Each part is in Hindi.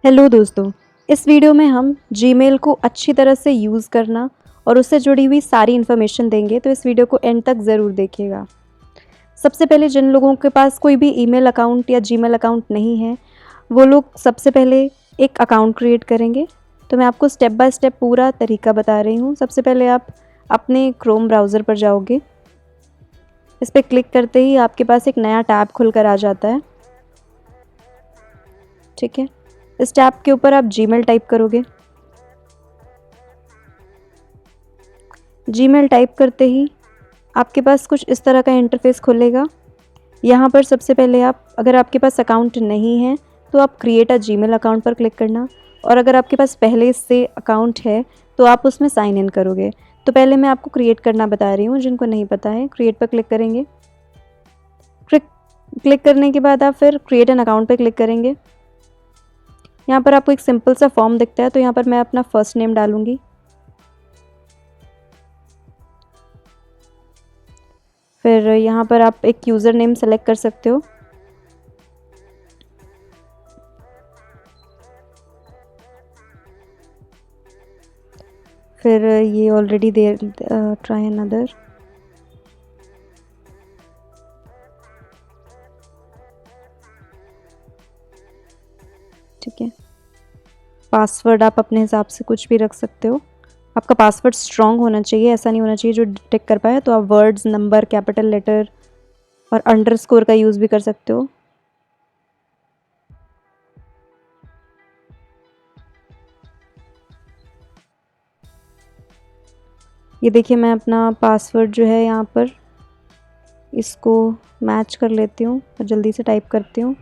हेलो दोस्तों। इस वीडियो में हम जीमेल को अच्छी तरह से यूज़ करना और उससे जुड़ी हुई सारी इन्फॉर्मेशन देंगे, तो इस वीडियो को एंड तक ज़रूर देखिएगा। सबसे पहले जिन लोगों के पास कोई भी ईमेल अकाउंट या जीमेल अकाउंट नहीं है, वो लोग सबसे पहले एक अकाउंट क्रिएट करेंगे। तो मैं आपको स्टेप बाय स्टेप पूरा तरीका बता रही हूँ। सबसे पहले आप अपने क्रोम ब्राउज़र पर जाओगे। इस पर क्लिक करते ही आपके पास एक नया टैब खुलकर आ जाता है। ठीक है, इस टैब के ऊपर आप जीमेल टाइप करोगे। जीमेल टाइप करते ही आपके पास कुछ इस तरह का इंटरफेस खुलेगा। यहाँ पर सबसे पहले आप, अगर आपके पास अकाउंट नहीं है तो आप क्रिएट अ जीमेल अकाउंट पर क्लिक करना, और अगर आपके पास पहले से अकाउंट है तो आप उसमें साइन इन करोगे। तो पहले मैं आपको क्रिएट करना बता रही हूँ, जिनको नहीं पता है। क्रिएट पर क्लिक करेंगे। क्लिक करने के बाद आप फिर क्रिएट एन अकाउंट पर क्लिक करेंगे। यहाँ पर आपको एक सिंपल सा फॉर्म दिखता है, तो यहाँ पर मैं अपना फर्स्ट नेम डालूँगी। फिर यहाँ पर आप एक यूज़र नेम सेलेक्ट कर सकते हो। फिर ये ऑलरेडी देर ट्राई अनदर। ठीक है, पासवर्ड आप अपने हिसाब से कुछ भी रख सकते हो। आपका पासवर्ड स्ट्रॉन्ग होना चाहिए, ऐसा नहीं होना चाहिए जो डिटेक्ट कर पाए। तो आप वर्ड्स, नंबर, कैपिटल लेटर और अंडरस्कोर का यूज़ भी कर सकते हो। ये देखिए, मैं अपना पासवर्ड जो है यहाँ पर इसको मैच कर लेती हूँ और जल्दी से टाइप करती हूँ।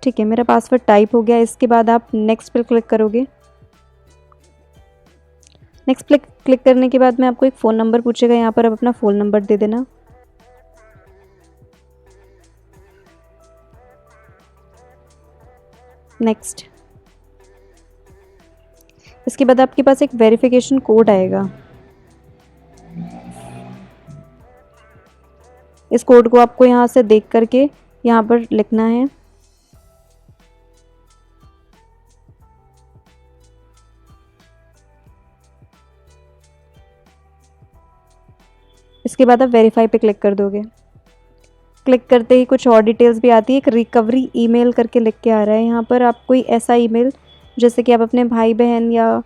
ठीक है, मेरा पासवर्ड टाइप हो गया। इसके बाद आप नेक्स्ट पर क्लिक करोगे। नेक्स्ट क्लिक करने के बाद में आपको एक फ़ोन नंबर पूछेगा। यहाँ पर आप अपना फ़ोन नंबर दे देना। नेक्स्ट। इसके बाद आपके पास एक वेरिफिकेशन कोड आएगा। इस कोड को आपको यहाँ से देख करके यहाँ पर लिखना है। इसके बाद आप वेरीफाई पे क्लिक कर दोगे। क्लिक करते ही कुछ और डिटेल्स भी आती है। एक रिकवरी ईमेल करके लिख के आ रहा है। यहाँ पर आप कोई ऐसा ईमेल, जैसे कि आप अपने भाई बहन या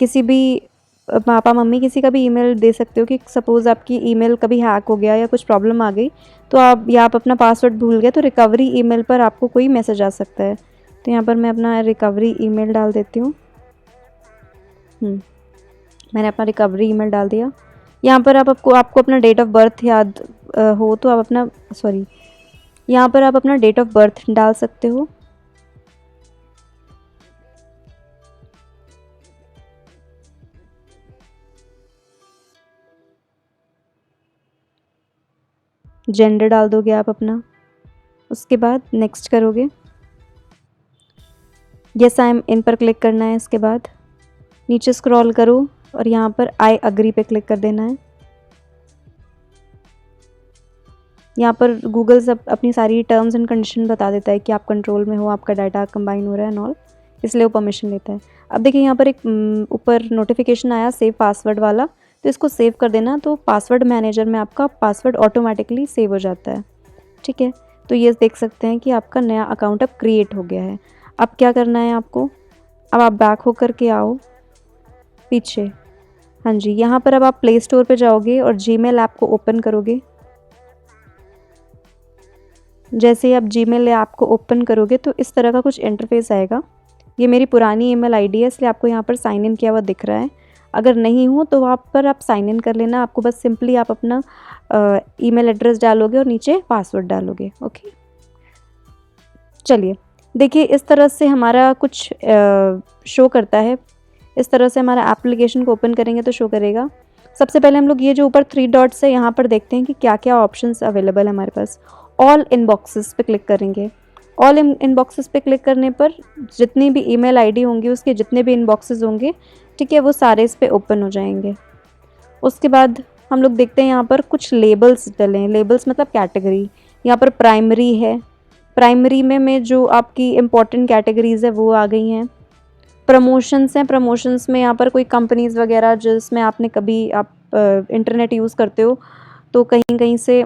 किसी भी पापा मम्मी किसी का भी ईमेल दे सकते हो कि सपोज़ आपकी ईमेल कभी हैक हो गया या कुछ प्रॉब्लम आ गई, तो आप या आप अपना पासवर्ड भूल गए, तो रिकवरी ईमेल पर आपको कोई मैसेज आ सकता है। तो यहाँ पर मैं अपना रिकवरी ईमेल डाल देती हूँ। मैंने अपना रिकवरी ईमेल डाल दिया। यहाँ पर आपको अपना डेट ऑफ बर्थ याद हो तो आप अपना यहाँ पर आप अपना डेट ऑफ बर्थ डाल सकते हो। जेंडर डाल दोगे आप अपना। उसके बाद नेक्स्ट करोगे। यस आई एम इन पर क्लिक करना है। इसके बाद नीचे स्क्रॉल करो और यहाँ पर आई अग्री पे क्लिक कर देना है। यहाँ पर गूगल सब अपनी सारी टर्म्स एंड कंडीशन बता देता है कि आप कंट्रोल में हो, आपका डाटा कंबाइन हो रहा है एंड ऑल, इसलिए वो परमिशन लेता है। अब देखिए, यहाँ पर एक ऊपर नोटिफिकेशन आया सेव पासवर्ड वाला, तो इसको सेव कर देना। तो पासवर्ड मैनेजर में आपका पासवर्ड ऑटोमेटिकली सेव हो जाता है। ठीक है, तो ये देख सकते हैं कि आपका नया अकाउंट अब क्रिएट हो गया है। अब क्या करना है आपको, अब आप बैक होकर के आओ पीछे। हाँ जी, यहाँ पर अब आप प्ले स्टोर पे जाओगे और जीमेल ऐप को ओपन करोगे। जैसे ही आप जीमेल ऐप को ओपन करोगे तो इस तरह का कुछ इंटरफेस आएगा। ये मेरी पुरानी ईमेल आईडी है, इसलिए आपको यहाँ पर साइन इन किया हुआ दिख रहा है। अगर नहीं हो तो वहाँ पर आप साइन इन कर लेना। आपको बस सिंपली आप अपना ईमेल एड्रेस डालोगे और नीचे पासवर्ड डालोगे। ओके, चलिए देखिए, इस तरह से हमारा कुछ शो करता है। इस तरह से हमारा एप्लीकेशन को ओपन करेंगे तो शो करेगा। सबसे पहले हम लोग ये जो ऊपर 3 डॉट्स है यहाँ पर देखते हैं कि क्या क्या ऑप्शंस अवेलेबल है हमारे पास। ऑल इनबॉक्सेस पे क्लिक करेंगे। ऑल इनबॉक्सेस पे क्लिक करने पर जितनी भी ईमेल आईडी होंगी, उसके जितने भी इनबॉक्सेस होंगे, ठीक है, वो सारे इस पे ओपन हो जाएंगे। उसके बाद हम लोग देखते हैं यहाँ पर कुछ लेबल्स डले हैं। लेबल्स मतलब कैटेगरी। यहाँ पर प्राइमरी है। प्राइमरी में जो आपकी इम्पॉर्टेंट कैटेगरीज़ है वो आ गई हैं। प्रमोशंस हैं, प्रमोशंस में यहाँ पर कोई कंपनीज़ वगैरह जिसमें आपने कभी आप इंटरनेट यूज़ करते हो तो कहीं कहीं से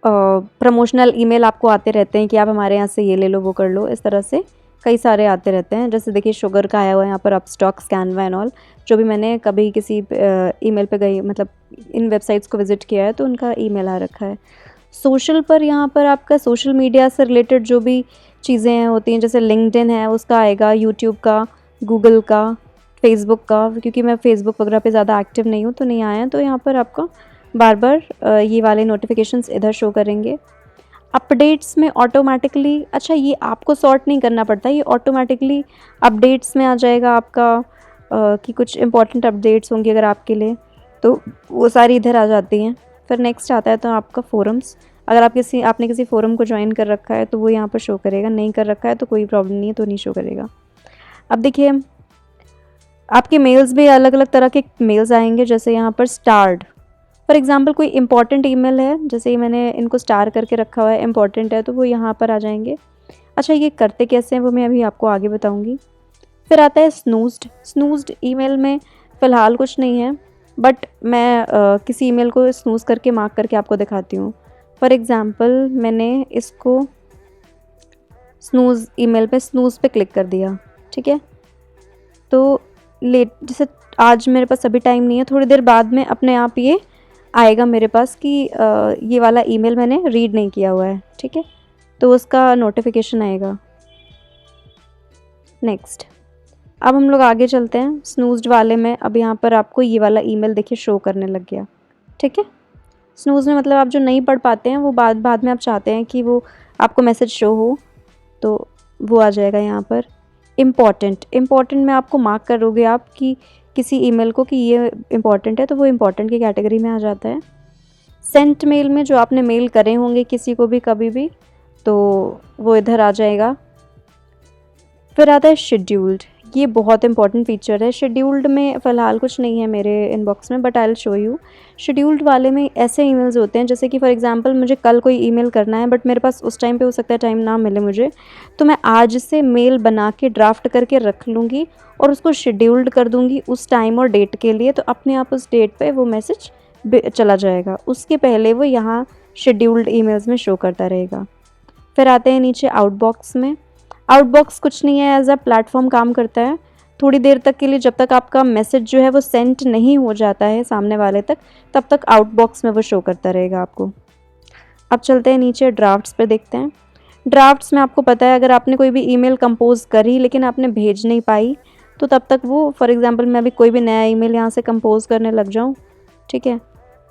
प्रमोशनल ईमेल आपको आते रहते हैं कि आप हमारे यहाँ से ये ले लो, वो कर लो, इस तरह से कई सारे आते रहते हैं। जैसे देखिए शुगर का आया हुआ है यहाँ पर, अपस्टॉक, कैनवा एंड ऑल, जो भी मैंने कभी किसी ईमेल पे गई, मतलब इन वेबसाइट्स को विज़िट किया है तो उनका ईमेल आ रखा है। सोशल पर यहाँ पर आपका सोशल मीडिया से रिलेटेड जो भी चीज़ें होती हैं, जैसे लिंक्डइन है उसका आएगा, यूट्यूब का, गूगल का, फेसबुक का, क्योंकि मैं फेसबुक वगैरह पे ज़्यादा एक्टिव नहीं हूँ तो नहीं आया, तो यहाँ पर आपका बार बार ये वाले नोटिफिकेशंस इधर शो करेंगे। अपडेट्स में ऑटोमेटिकली, अच्छा ये आपको सॉर्ट नहीं करना पड़ता, ये ऑटोमेटिकली अपडेट्स में आ जाएगा आपका कि कुछ इंपॉर्टेंट अपडेट्स होंगी अगर आपके लिए, तो वो सारी इधर आ जाती हैं। फिर नेक्स्ट आता है तो आपका फोरम्स, अगर आपने किसी फोरम को ज्वाइन कर रखा है तो वो यहाँ पर शो करेगा, नहीं कर रखा है तो कोई प्रॉब्लम नहीं है, तो नहीं शो करेगा। अब देखिए आपके मेल्स भी अलग अलग तरह के मेल्स आएंगे, जैसे यहाँ पर स्टार्ड, फॉर एग्जांपल कोई इंपॉर्टेंट ईमेल है, जैसे मैंने इनको स्टार करके रखा हुआ है, इंपॉर्टेंट है, तो वो यहाँ पर आ जाएंगे। अच्छा ये करते कैसे हैं वो मैं अभी आपको आगे बताऊँगी। फिर आता है स्नूज्ड। स्नूज्ड ईमेल में फ़िलहाल कुछ नहीं है, बट मैं किसी ईमेल को स्नूज़ करके मार्क करके आपको दिखाती हूँ। फॉर एग्ज़ाम्पल मैंने इसको स्नूज़ ईमेल पे स्नूज़ पे क्लिक कर दिया, ठीक है, तो लेट, जैसे आज मेरे पास अभी टाइम नहीं है, थोड़ी देर बाद में अपने आप ये आएगा मेरे पास कि ये वाला ईमेल मैंने रीड नहीं किया हुआ है, ठीक है, तो उसका नोटिफिकेशन आएगा। नेक्स्ट अब हम लोग आगे चलते हैं स्नूज्ड वाले में। अब यहाँ पर आपको ये वाला ईमेल देखिए शो करने लग गया, ठीक है। स्नूज में मतलब आप जो नहीं पढ़ पाते हैं वो बाद में आप चाहते हैं कि वो आपको मैसेज शो हो, तो वो आ जाएगा यहाँ पर। इम्पॉर्टेंट में आपको मार्क करोगे आप कि किसी ईमेल को कि ये इम्पॉर्टेंट है, तो वो इम्पॉर्टेंट की कैटेगरी में आ जाता है। सेंट मेल में जो आपने मेल करे होंगे किसी को भी कभी भी, तो वो इधर आ जाएगा। फिर आता है शेड्यूल्ड, ये बहुत इंपॉर्टेंट फीचर है। शेड्यूल्ड में फ़िलहाल कुछ नहीं है मेरे इनबॉक्स में, but I will show you. Scheduled वाले में ऐसे ईमेल्स होते हैं जैसे कि फॉर एग्जांपल मुझे कल कोई ईमेल करना है, बट मेरे पास उस टाइम पे हो सकता है टाइम ना मिले मुझे, तो मैं आज से मेल बना के ड्राफ्ट करके रख लूँगी और उसको शेड्यूल्ड कर दूँगी उस टाइम और डेट के लिए, तो अपने आप उस डेट पर वो मैसेज चला जाएगा, उसके पहले वो यहाँ शेड्यूल्ड ईमेल्स में शो करता रहेगा। फिर आते हैं नीचे आउटबॉक्स में। आउटबॉक्स कुछ नहीं है, एज अ प्लेटफॉर्म काम करता है थोड़ी देर तक के लिए, जब तक आपका मैसेज जो है वो सेंड नहीं हो जाता है सामने वाले तक, तब तक आउटबॉक्स में वो शो करता रहेगा आपको। अब चलते हैं नीचे ड्राफ्ट्स पे, देखते हैं। ड्राफ्ट्स में आपको पता है अगर आपने कोई भी ईमेल कंपोज करी लेकिन आपने भेज नहीं पाई, तो तब तक वो, फॉर एग्जांपल मैं अभी कोई भी नया ईमेल यहाँ से कंपोज करने लग जाऊँ, ठीक है,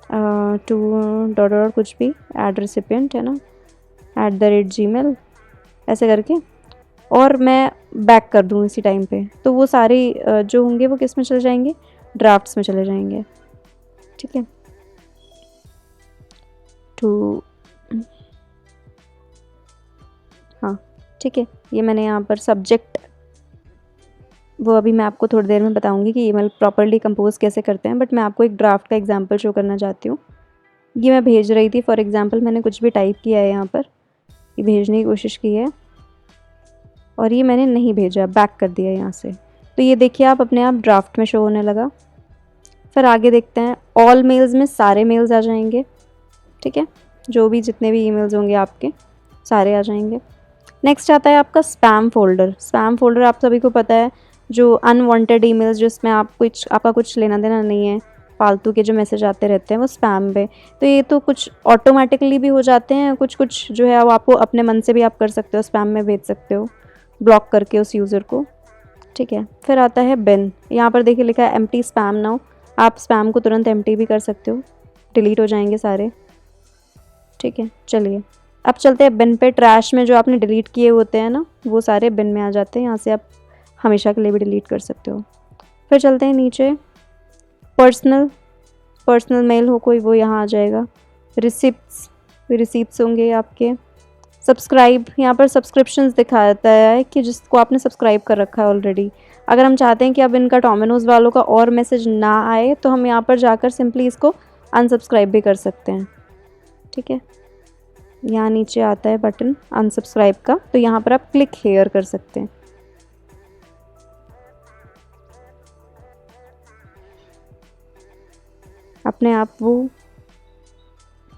टू डॉट कुछ भी @recipient है ना, @gmail ऐसे करके, और मैं बैक कर दूँ इसी टाइम पे, तो वो सारे जो होंगे वो किस में चले जाएंगे, ड्राफ्ट्स में चले जाएंगे, ठीक है। हाँ ठीक है, ये मैंने यहाँ पर सब्जेक्ट, वो अभी मैं आपको थोड़ी देर में बताऊँगी कि ईमेल प्रॉपरली कंपोज कैसे करते हैं, बट मैं आपको एक ड्राफ्ट का एग्जांपल शो करना चाहती हूँ। ये मैं भेज रही थी, फॉर एग्जांपल मैंने कुछ भी टाइप किया है यहाँ पर, ये भेजने की कोशिश की है और ये मैंने नहीं भेजा, बैक कर दिया यहाँ से, तो ये देखिए आप अपने आप ड्राफ्ट में शो होने लगा। फिर आगे देखते हैं, ऑल मेल्स में सारे मेल्स आ जाएंगे, ठीक है, जो भी जितने भी ईमेल्स होंगे आपके सारे आ जाएंगे। नेक्स्ट आता है आपका स्पैम फोल्डर। स्पैम फोल्डर आप सभी को पता है, जो अनवांटेड ईमेल्स जिसमें आपका कुछ लेना देना नहीं है, फालतू के जो मैसेज आते रहते हैं वो स्पैम पे, तो ये तो कुछ ऑटोमेटिकली भी हो जाते हैं, कुछ जो है वो आपको अपने मन से भी आप कर सकते हो, स्पैम में भेज सकते हो ब्लॉक करके उस यूज़र को, ठीक है। फिर आता है बिन, यहाँ पर देखिए लिखा है एम्प्टी स्पैम नाउ, आप स्पैम को तुरंत एम्प्टी भी कर सकते हो, डिलीट हो जाएंगे सारे, ठीक है। चलिए अब चलते हैं बिन पे। ट्रैश में जो आपने डिलीट किए होते हैं ना, वो सारे बिन में आ जाते हैं, यहाँ से आप हमेशा के लिए भी डिलीट कर सकते हो। फिर चलते हैं नीचे, पर्सनल मेल हो कोई, वो यहाँ आ जाएगा। रिसिप्ट्स होंगे आपके। सब्सक्राइब, यहाँ पर सब्सक्रिप्शंस दिखाता है कि जिसको आपने सब्सक्राइब कर रखा है ऑलरेडी। अगर हम चाहते हैं कि अब इनका डोमिनोज वालों का और मैसेज ना आए, तो हम यहाँ पर जाकर सिंपली इसको अनसब्सक्राइब भी कर सकते हैं, ठीक है। यहाँ नीचे आता है बटन अनसब्सक्राइब का, तो यहाँ पर आप क्लिक हेयर कर सकते हैं। अपने आप वो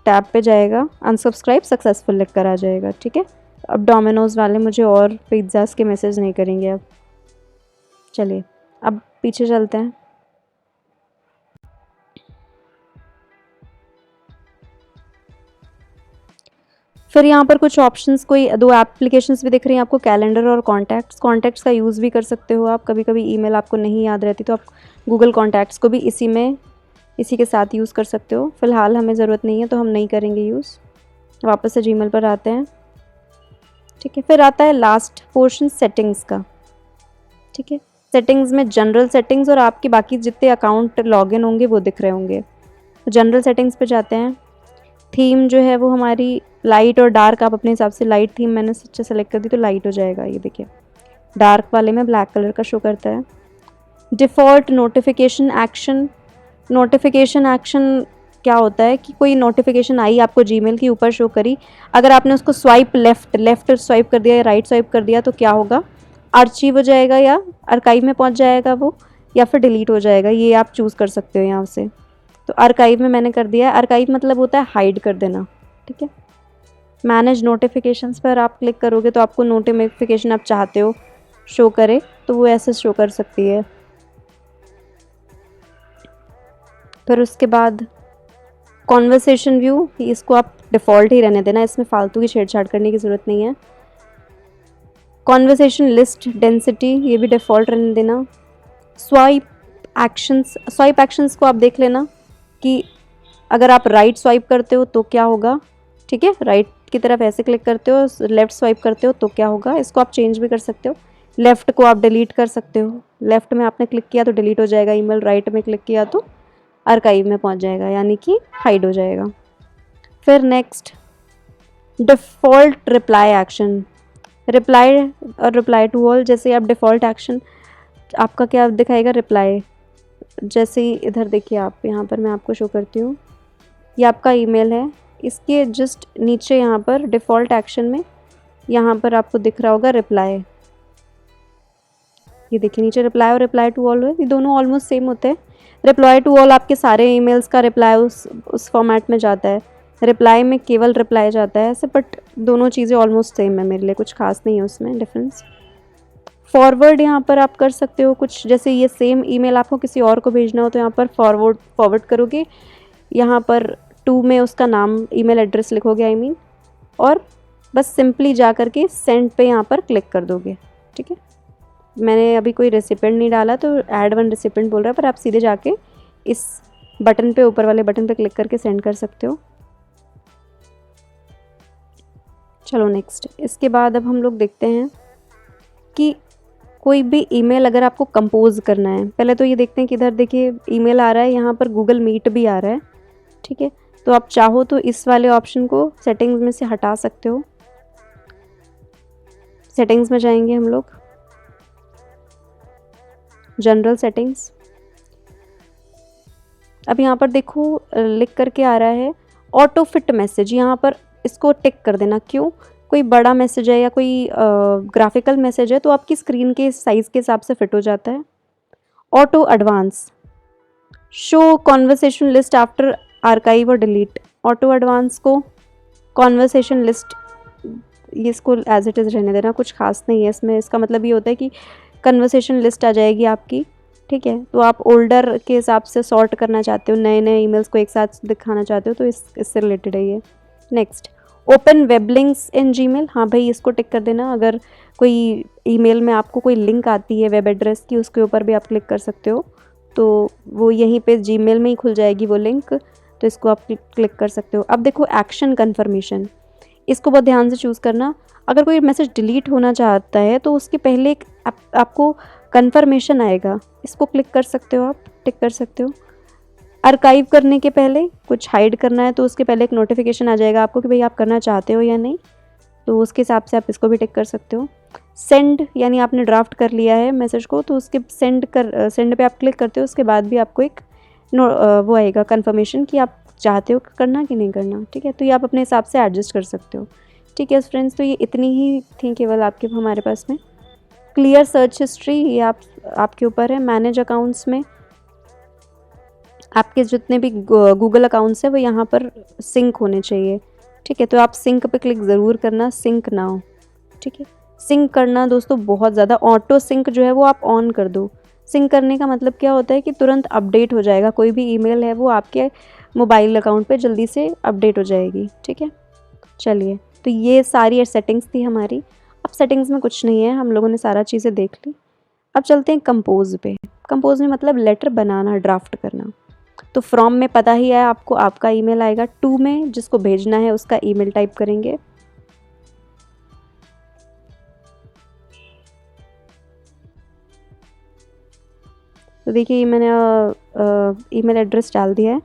टैब पे जाएगा, अनसब्सक्राइब सक्सेसफुल लिख कर आ जाएगा। ठीक है, अब डोमिनोज़ वाले मुझे और पिज़्ज़ास के मैसेज नहीं करेंगे अब। चलिए अब पीछे चलते हैं। फिर यहाँ पर कुछ ऑप्शंस, कोई 2 एप्लीकेशंस भी दिख रही हैं आपको, कैलेंडर और कॉन्टैक्ट्स का यूज़ भी कर सकते हो आप। कभी कभी ईमेल आपको नहीं याद रहती तो आप गूगल कॉन्टैक्ट्स को भी इसी के साथ यूज़ कर सकते हो। फ़िलहाल हमें ज़रूरत नहीं है तो हम नहीं करेंगे यूज़। वापस से जीमेल पर आते हैं। ठीक है, फिर आता है लास्ट पोर्शन सेटिंग्स का। ठीक है, सेटिंग्स में जनरल सेटिंग्स और आपकी बाकी जितने अकाउंट लॉगिन होंगे वो दिख रहे होंगे। जनरल सेटिंग्स पे जाते हैं। थीम जो है वो हमारी लाइट और डार्क, आप अपने हिसाब से, लाइट थीम मैंने अच्छे सेलेक्ट कर दी तो लाइट हो जाएगा। ये देखिए, डार्क वाले में ब्लैक कलर का शो करता है। डिफ़ॉल्ट नोटिफिकेशन एक्शन क्या होता है कि कोई नोटिफिकेशन आई आपको जीमेल की, ऊपर शो करी, अगर आपने उसको स्वाइप लेफ़्ट स्वाइप कर दिया या राइट स्वाइप कर दिया तो क्या होगा, आर्चीव हो जाएगा या आर्काइव में पहुंच जाएगा वो, या फिर डिलीट हो जाएगा। ये आप चूज़ कर सकते हो यहाँ से। तो आर्काइव में मैंने कर दिया है। आर्काइव मतलब होता है हाइड कर देना। ठीक है, मैनेज नोटिफिकेशंस पर आप क्लिक करोगे तो आपको नोटिफिकेशन आप चाहते हो शो करे तो वो ऐसे शो कर सकती है। फिर उसके बाद कॉन्वर्सेशन व्यू, इसको आप डिफ़ॉल्ट ही रहने देना, इसमें फालतू की छेड़छाड़ करने की ज़रूरत नहीं है। कॉन्वर्सेशन लिस्ट डेंसिटी, ये भी डिफ़ॉल्ट रहने देना। स्वाइप एक्शंस को आप देख लेना कि अगर आप राइट स्वाइप करते हो तो क्या होगा। ठीक है, राइट की तरफ ऐसे क्लिक करते हो, लेफ़्ट स्वाइप करते हो तो क्या होगा। इसको आप चेंज भी कर सकते हो। लेफ़्ट को आप डिलीट कर सकते हो, लेफ़्ट में आपने क्लिक किया तो डिलीट हो जाएगा ईमेल, राइट में क्लिक किया तो आर्काइव में पहुंच जाएगा, यानी कि हाइड हो जाएगा। फिर next, default reply action, reply to all. जैसे आप डिफ़ॉल्ट एक्शन आपका क्या दिखाएगा, रिप्लाई। जैसे ही इधर देखिए आप, यहाँ पर मैं आपको शो करती हूँ, ये आपका ईमेल है, इसके जस्ट नीचे यहाँ पर डिफ़ॉल्ट एक्शन में यहाँ पर आपको दिख रहा होगा रिप्लाई। ये देखिए नीचे रिप्लाई और रिप्लाई टू ऑल है, ये दोनों ऑलमोस्ट सेम होते हैं। रिप्लाई टू ऑल आपके सारे ईमेल्स का रिप्लाई उस फॉर्मेट में जाता है, रिप्लाई में केवल रिप्लाई जाता है ऐसे, बट दोनों चीज़ें ऑलमोस्ट सेम है मेरे लिए, कुछ खास नहीं है उसमें डिफरेंस। फॉरवर्ड यहाँ पर आप कर सकते हो कुछ, जैसे ये सेम ईमेल आपको किसी और को भेजना हो तो यहाँ पर फॉरवर्ड करोगे, यहाँ पर टू में उसका नाम, ईमेल एड्रेस लिखोगे आई मीन, और बस सिंपली जा कर के सेंड पे यहाँ पर क्लिक कर दोगे। ठीक है, मैंने अभी कोई रेसिपेंट नहीं डाला तो ऐड वन रेसिपेंट बोल रहा है, पर आप सीधे जाके इस बटन पे, ऊपर वाले बटन पे क्लिक करके सेंड कर सकते हो। चलो नेक्स्ट, इसके बाद अब हम लोग देखते हैं कि कोई भी ईमेल अगर आपको कंपोज करना है, पहले तो ये देखते हैं कि इधर देखिए ईमेल आ रहा है, यहाँ पर गूगल मीट भी आ रहा है। ठीक है, तो आप चाहो तो इस वाले ऑप्शन को सेटिंग्स में से हटा सकते हो। सेटिंग्स में जाएंगे हम लोग, जनरल सेटिंग्स। अब यहाँ पर देखो लिख करके आ रहा है ऑटो फिट मैसेज, यहाँ पर इसको टिक कर देना। क्यों, कोई बड़ा मैसेज है या कोई ग्राफिकल मैसेज है तो आपकी स्क्रीन के साइज़ के हिसाब से फिट हो जाता है। Auto advance, show conversation list after archive और डिलीट। ऑटो एडवांस को कॉन्वर्सेशन लिस्ट, ये इसको एज इट इज़ रहने देना, कुछ खास नहीं है इसमें। इसका मतलब ये होता है कि कन्वर्सेशन लिस्ट आ जाएगी आपकी। ठीक है, तो आप ओल्डर के हिसाब से सॉर्ट करना चाहते हो, नए ईमेल्स को एक साथ दिखाना चाहते हो तो इससे रिलेटेड है ये। Next, open web links in Gmail, हाँ भाई इसको टिक कर देना। अगर कोई ईमेल में आपको कोई लिंक आती है वेब एड्रेस की, उसके ऊपर भी आप क्लिक कर सकते हो, तो वो यहीं पे जीमेल में ही खुल जाएगी वो लिंक, तो इसको आप क्लिक कर सकते हो। अब देखो एक्शन कन्फर्मेशन, इसको बहुत ध्यान से चूज़ करना। अगर कोई मैसेज डिलीट होना चाहता है तो उसके पहले एक आपको कन्फर्मेशन आएगा, इसको क्लिक कर सकते हो, आप टिक कर सकते हो। आर्काइव करने के पहले कुछ हाइड करना है तो उसके पहले एक नोटिफिकेशन आ जाएगा आपको कि भाई आप करना चाहते हो या नहीं, तो उसके हिसाब से आप इसको भी टिक कर सकते हो। सेंड, यानी आपने ड्राफ्ट कर लिया है मैसेज को तो उसके सेंड पे आप क्लिक करते हो, उसके बाद भी आपको एक वो आएगा कन्फर्मेशन कि आप चाहते हो करना कि नहीं करना। ठीक है, तो ये आप अपने हिसाब से एडजस्ट कर सकते हो। ठीक है फ्रेंड्स, तो ये इतनी ही थी केवल आपके हमारे पास में। क्लियर सर्च हिस्ट्री, ये आपके ऊपर है। मैनेज अकाउंट्स में आपके जितने भी गूगल अकाउंट्स है वो यहाँ पर सिंक होने चाहिए। ठीक है, तो आप सिंक पे क्लिक ज़रूर करना, सिंक नाउ। ठीक है, सिंक करना दोस्तों बहुत ज़्यादा, ऑटो सिंक जो है वो आप ऑन कर दो। सिंक करने का मतलब क्या होता है कि तुरंत अपडेट हो जाएगा, कोई भी ईमेल है वो आपके मोबाइल अकाउंट पे जल्दी से अपडेट हो जाएगी। ठीक है, चलिए, तो ये सारी सेटिंग्स थी हमारी। अब सेटिंग्स में कुछ नहीं है, हम लोगों ने सारा चीज़ें देख ली। अब चलते हैं कंपोज पे। कंपोज में मतलब लेटर बनाना, ड्राफ्ट करना। तो फ्रॉम में पता ही है आपको, आपका ईमेल आएगा। टू में जिसको भेजना है उसका ईमेल टाइप करेंगे। तो देखिए मैंने ईमेल एड्रेस डाल दिया है।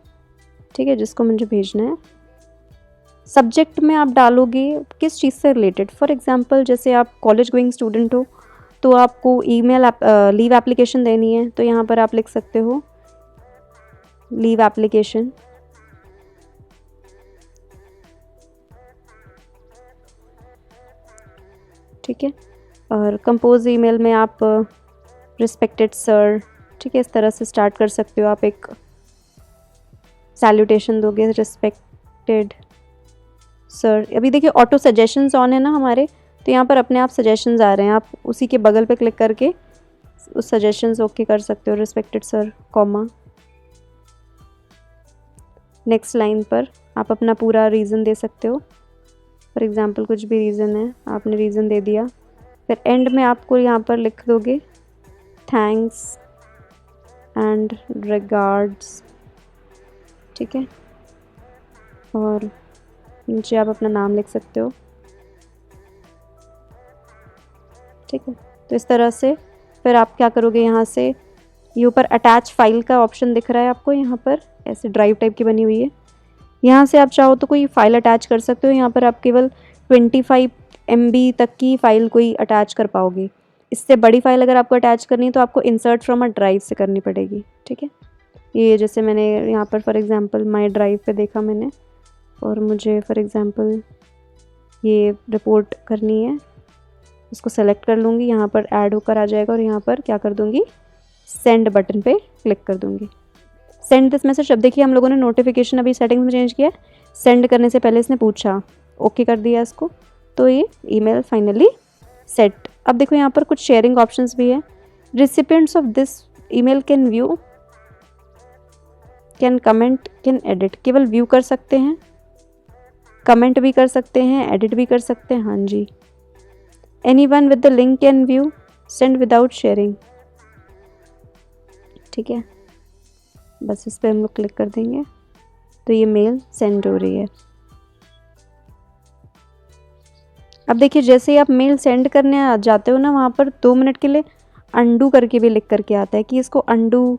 ठीक है, जिसको मुझे भेजना है। सब्जेक्ट में आप डालोगे किस चीज़ से रिलेटेड। फॉर एग्जांपल जैसे आप कॉलेज गोइंग स्टूडेंट हो तो आपको ईमेल लीव एप्लीकेशन देनी है, तो यहाँ पर आप लिख सकते हो लीव एप्लीकेशन। ठीक है, और कंपोज ईमेल में आप रिस्पेक्टेड सर, ठीक है, इस तरह से स्टार्ट कर सकते हो। आप एक सैल्यूटेशन दोगे, रिस्पेक्टेड सर। अभी देखिए ऑटो सजेशंस ऑन है ना हमारे, तो यहाँ पर अपने आप सजेशंस आ रहे हैं। आप उसी के बगल पे क्लिक करके उस सजेशंस ओके कर सकते हो। Respected sir, comma. Next line पर आप अपना पूरा रीज़न दे सकते हो। फॉर एग्ज़ाम्पल कुछ भी रीज़न है, आपने रीज़न दे दिया। फिर एंड में आपको यहाँ पर लिख दोगे थैंक्स एंड रिगार्ड्स। ठीक है, और नीचे आप अपना नाम लिख सकते हो। ठीक है, तो इस तरह से फिर आप क्या करोगे, यहाँ से ये ऊपर अटैच फाइल का ऑप्शन दिख रहा है आपको, यहाँ पर ऐसे ड्राइव टाइप की बनी हुई है। यहाँ से आप चाहो तो कोई फ़ाइल अटैच कर सकते हो। यहाँ पर आप केवल 25 MB तक की फ़ाइल कोई अटैच कर पाओगे। इससे बड़ी फ़ाइल अगर आपको अटैच करनी है तो आपको इंसर्ट फ्रॉम अ ड्राइव से करनी पड़ेगी। ठीक है, ये जैसे मैंने यहाँ पर फॉर एग्ज़ाम्पल माई ड्राइव पे देखा मैंने, और मुझे फॉर एग्ज़ाम्पल ये रिपोर्ट करनी है, इसको सेलेक्ट कर लूँगी, यहाँ पर ऐड होकर आ जाएगा और यहाँ पर क्या कर दूँगी, सेंड बटन पे क्लिक कर दूँगी। Send this message. अब देखिए हम लोगों ने नोटिफिकेशन अभी सेटिंग्स में चेंज किया है। सेंड करने से पहले इसने पूछा, ओके कर दिया इसको, तो ये ईमेल फाइनली सेट। अब देखो यहाँ पर कुछ शेयरिंग ऑप्शंस भी है। Recipients of this email can view, can comment, can edit. केवल व्यू कर सकते हैं, कमेंट भी कर सकते हैं, एडिट भी कर सकते हैं। हाँ जी। Anyone with the link can view, send without sharing. ठीक है, बस इस पर हम लोग क्लिक कर देंगे तो ये मेल सेंड हो रही है। अब देखिए जैसे ही आप मेल सेंड करने आ जाते हो ना, वहाँ पर 2 मिनट के लिए अंडू करके भी लिख करके आता है कि इसको अंडू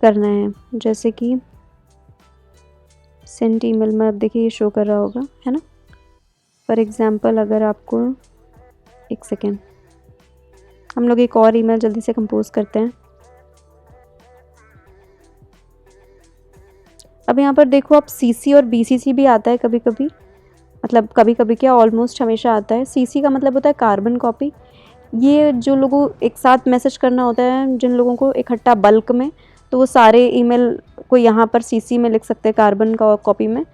करना है। जैसे कि सेंड ईमेल में अब देखिए ये शो कर रहा होगा, है ना। फॉर एग्जांपल अगर आपको, एक सेकेंड, हम लोग एक और ईमेल जल्दी से कंपोज करते हैं। अब यहाँ पर देखो आप CC और BCC भी आता है कभी कभी, मतलब कभी कभी क्या, ऑलमोस्ट हमेशा आता है। CC का मतलब होता है कार्बन कॉपी। ये जो लोगों एक साथ मैसेज करना होता है, जिन लोगों को इकट्ठा बल्क में, तो वो सारे ईमेल को यहाँ पर CC में लिख सकते हैं, कार्बन कॉपी में।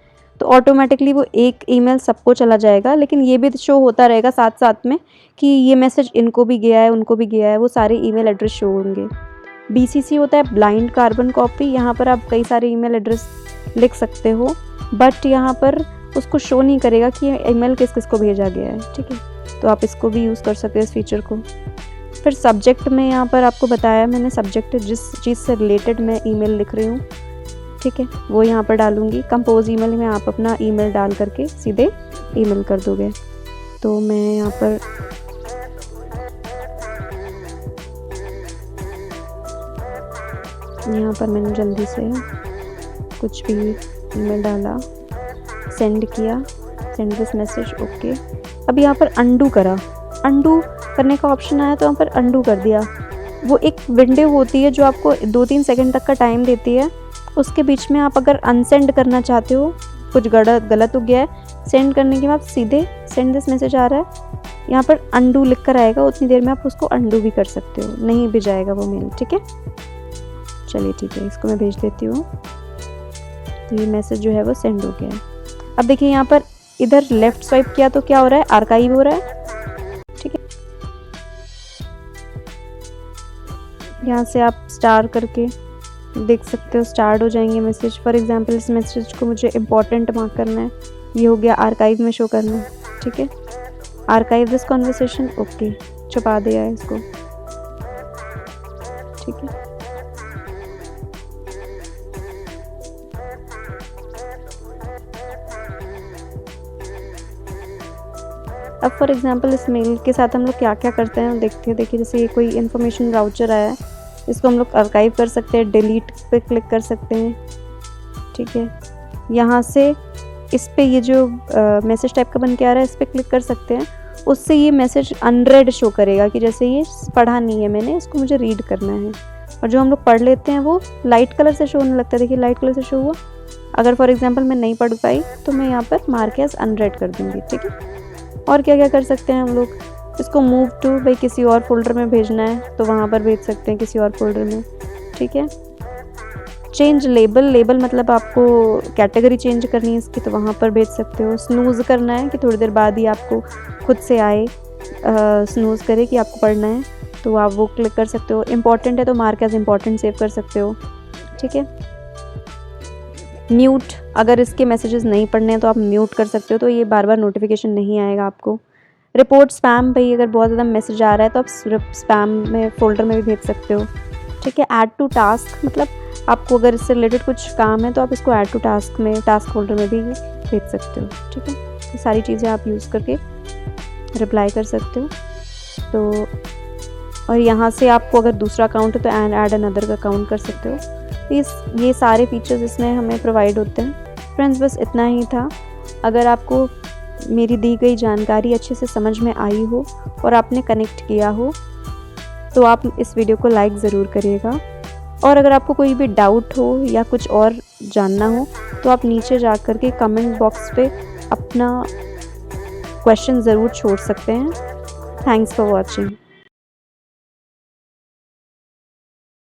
तो ऑटोमेटिकली वो एक ईमेल सबको चला जाएगा, लेकिन ये भी शो होता रहेगा साथ साथ में कि ये मैसेज इनको भी गया है, उनको भी गया है, वो सारे ईमेल एड्रेस शो होंगे। BCC होता है ब्लाइंड कार्बन कॉपी। यहाँ पर आप कई सारे ईमेल एड्रेस लिख सकते हो, बट यहाँ पर उसको शो नहीं करेगा कि ईमेल किस किस को भेजा गया है। ठीक है, तो आप इसको भी यूज़ कर सकते हैं इस फीचर को। फिर सब्जेक्ट में यहाँ पर आपको बताया मैंने, सब्जेक्ट जिस चीज़ से रिलेटेड मैं ईमेल लिख रही हूँ, ठीक है, वो यहाँ पर डालूँगी। कंपोज ईमेल में आप अपना ईमेल डाल करके सीधे ईमेल कर दोगे। तो मैं यहाँ पर मैंने जल्दी से कुछ भी ईमेल डाला, सेंड किया, सेंड दिस मैसेज, ओके। अब यहाँ पर अंडू करा, अंडू करने का ऑप्शन आया तो यहाँ पर अंडू कर दिया। वो एक विंडो होती है जो आपको 2-3 सेकंड तक का टाइम देती है उसके बीच में आप अगर अनसेंड करना चाहते हो, कुछ गलत हो गया है, सेंड करने के बाद सीधे सेंड दिस मैसेज आ रहा है, यहाँ पर अनडू लिख कर आएगा, उतनी देर में आप उसको अनडू भी कर सकते हो, नहीं भी जाएगा वो मेल। ठीक है, चलिए ठीक है, इसको मैं भेज देती हूँ। तो ये मैसेज जो है वो सेंड हो गया है। अब देखिए यहाँ पर इधर लेफ्ट स्वाइप किया तो क्या हो रहा है, आर्काइव हो रहा है। ठीक है, यहाँ से आप स्टार करके देख सकते हो, स्टार्ट हो जाएंगे मैसेज। फॉर एग्जांपल इस मैसेज को मुझे इम्पोर्टेंट मार्क करना है, ये हो गया आर्काइव में शो करना है। ठीक है, आर्काइव दिस कॉन्वर्सेशन, ओके, छुपा दिया है इसको। ठीक है, अब फॉर एग्जांपल इस मेल के साथ हम लोग क्या क्या करते हैं देखते हैं। देखिए जैसे ये कोई इन्फॉर्मेशन वाउचर आया है, इसको हम लोग आर्काइव कर सकते हैं, डिलीट पे क्लिक कर सकते हैं। ठीक है, यहाँ से इस पे ये जो मैसेज टाइप का बन के आ रहा है, इस पर क्लिक कर सकते हैं। उससे ये मैसेज अनरेड शो करेगा कि जैसे ये पढ़ा नहीं है मैंने, इसको मुझे रीड करना है। और जो हम लोग पढ़ लेते हैं वो लाइट कलर से शो होने लगता है। देखिए लाइट कलर से शो हुआ। अगर फॉर एग्जांपल मैं नहीं पढ़ पाई तो मैं यहाँ पर मार्क एज अनरेड कर दूँगी। ठीक है, और क्या क्या कर सकते हैं हम लोग, इसको मूव टू, भाई किसी और फोल्डर में भेजना है तो वहाँ पर भेज सकते हैं, किसी और फोल्डर में। ठीक है, चेंज लेबल, लेबल मतलब आपको कैटेगरी चेंज करनी है इसकी तो वहाँ पर भेज सकते हो। स्नूज़ करना है कि थोड़ी देर बाद ही आपको खुद से आए, स्नूज़ करे कि आपको पढ़ना है तो आप वो क्लिक कर सकते हो। इम्पॉर्टेंट है तो मार्क एज इम्पॉर्टेंट सेव कर सकते हो। ठीक है, म्यूट, अगर इसके मैसेजेस नहीं पढ़ने हैं तो आप म्यूट कर सकते हो, तो ये बार बार नोटिफिकेशन नहीं आएगा आपको। रिपोर्ट स्पैम, भाई अगर बहुत ज़्यादा मैसेज आ रहा है तो आप सिर्फ स्पैम में फोल्डर में भी भेज सकते हो। ठीक है, ऐड टू टास्क, मतलब आपको अगर इससे रिलेटेड कुछ काम है तो आप इसको ऐड टू टास्क में, टास्क फोल्डर में भी भेज सकते हो। ठीक है, ये सारी चीज़ें आप यूज़ करके रिप्लाई कर सकते हो। तो और यहाँ से आपको अगर दूसरा अकाउंट है तो ऐड अनदर का अकाउंट कर सकते हो। तो ये सारे फीचर्स इसमें हमें प्रोवाइड होते हैं। फ्रेंड्स बस इतना ही था। अगर आपको मेरी दी गई जानकारी अच्छे से समझ में आई हो और आपने कनेक्ट किया हो तो आप इस वीडियो को लाइक ज़रूर करिएगा। और अगर आपको कोई भी डाउट हो या कुछ और जानना हो तो आप नीचे जा कर के कमेंट बॉक्स पे अपना क्वेश्चन ज़रूर छोड़ सकते हैं। Thanks for watching.